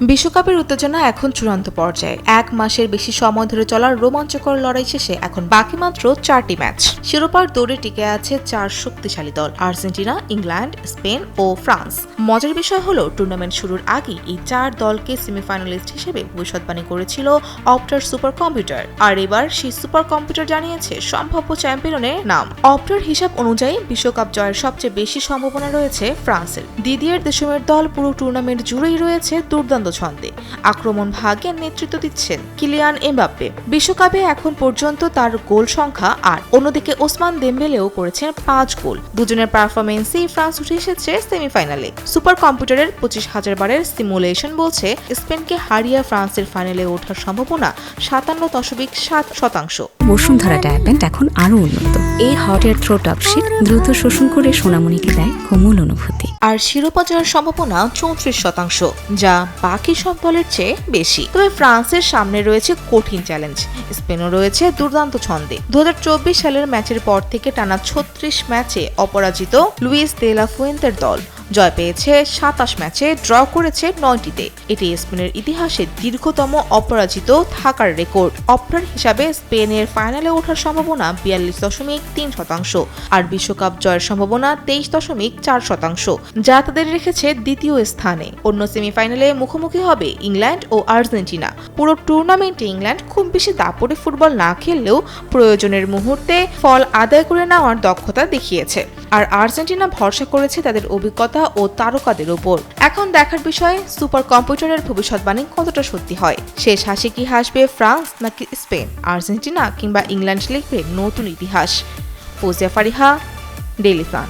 বিশ্বকাপের উত্তেজনা এখন চূড়ান্ত পর্যায়ে। এক মাসের বেশি সময় ধরে চলার রোমাঞ্চকর লড়াই শেষে এখন বাকি মাত্র 4টি ম্যাচ। শিরোপার দৌড়ে টিকে আছে 4 শক্তিশালী দল: আর্জেন্টিনা, ইংল্যান্ড, স্পেন ও ফ্রান্স। মজার বিষয় হলো, টুর্নামেন্ট শুরুর আগেই এই 4 দলকে সেমিফাইনালিস্ট হিসেবে ভবিষ্যৎবাণী করেছিল অপটার সুপার কম্পিউটার। আর এবার সেই সুপার কম্পিউটার জানিয়েছে সম্ভাব্য চ্যাম্পিয়নের নাম। অপটার হিসাব অনুযায়ী বিশ্বকাপ জয়ের সবচেয়ে বেশি সম্ভাবনা রয়েছে ফ্রান্সের। দিদিয়ের দেশমের দল পুরো টুর্নামেন্ট জুড়েই রয়েছে দুর্দান্ত ছন্দে। আক্রমণ ভাগে নেতৃত্ব দিচ্ছেন কিলিয়ান এমবাপ্পে। বিশ্বকাপে এখন পর্যন্ত তার গোল সংখ্যা 8। অন্যদিকে ওসমান দেমবেলেও করেছেন 5 গোল। দুজনের পারফরমেন্সেই ফ্রান্স উঠে এসেছে সেমিফাইনালে। সুপার কম্পিউটারের 25,000 বারের সিমুলেশন বলছে স্পেনকে হারিয়ে ফ্রান্সের ফাইনালে ওঠার সম্ভাবনা 57.7%। বসুন্ধরা ডায়াপেন্ট এখন আরো উন্নত। এই hot air through top sheet দ্রুত শোষণ করে সোনামণিকে দেয় কোমল অনুভূতি। আর শিরোপা জয়ের সম্ভাবনা 34%, যা বাকি সব দলের চেয়ে বেশি। তবে ফ্রান্সের সামনে রয়েছে কঠিন চ্যালেঞ্জ। স্পেনও রয়েছে দুর্দান্ত ছন্দে। 2024 সালের ম্যাচের পর থেকে টানা 36 ম্যাচে অপরাজিত লুইস দে লা ফুয়েন্তের দল জয় পেয়েছে 27 ম্যাচে, ড্র করেছে 9টিতে। এটি স্পেনের ইতিহাসে দীর্ঘতম অপরাজিত থাকার রেকর্ড। অপটার হিসাবে স্পেনের ফাইনালে ওঠার সম্ভাবনা 42.3%, আর বিশ্বকাপ জয়ের সম্ভাবনা 23.4%, যা তাদের রেখেছে দ্বিতীয় স্থানে। অন্য সেমিফাইনালে মুখোমুখি হবে ইংল্যান্ড ও আর্জেন্টিনা। পুরো টুর্নামেন্টে ইংল্যান্ড খুব বেশি দাপটে ফুটবল না খেললেও প্রয়োজনের মুহূর্তে ফল আদায় করে নেওয়ার দক্ষতা দেখিয়েছে, আর আর্জেন্টিনা ভরসা করেছে তাদের অভিজ্ঞতা ও তারকাদের উপর। এখন দেখার বিষয়, সুপার কম্পিউটারের ভবিষ্যৎবাণী কতটা সত্যি হয়। শেষ হাসি কি হাসবে ফ্রান্স, নাকি স্পেন, আর্জেন্টিনা কিংবা ইংল্যান্ড লিখবে নতুন ইতিহাস? Fouzia Fariha, Daily Sun.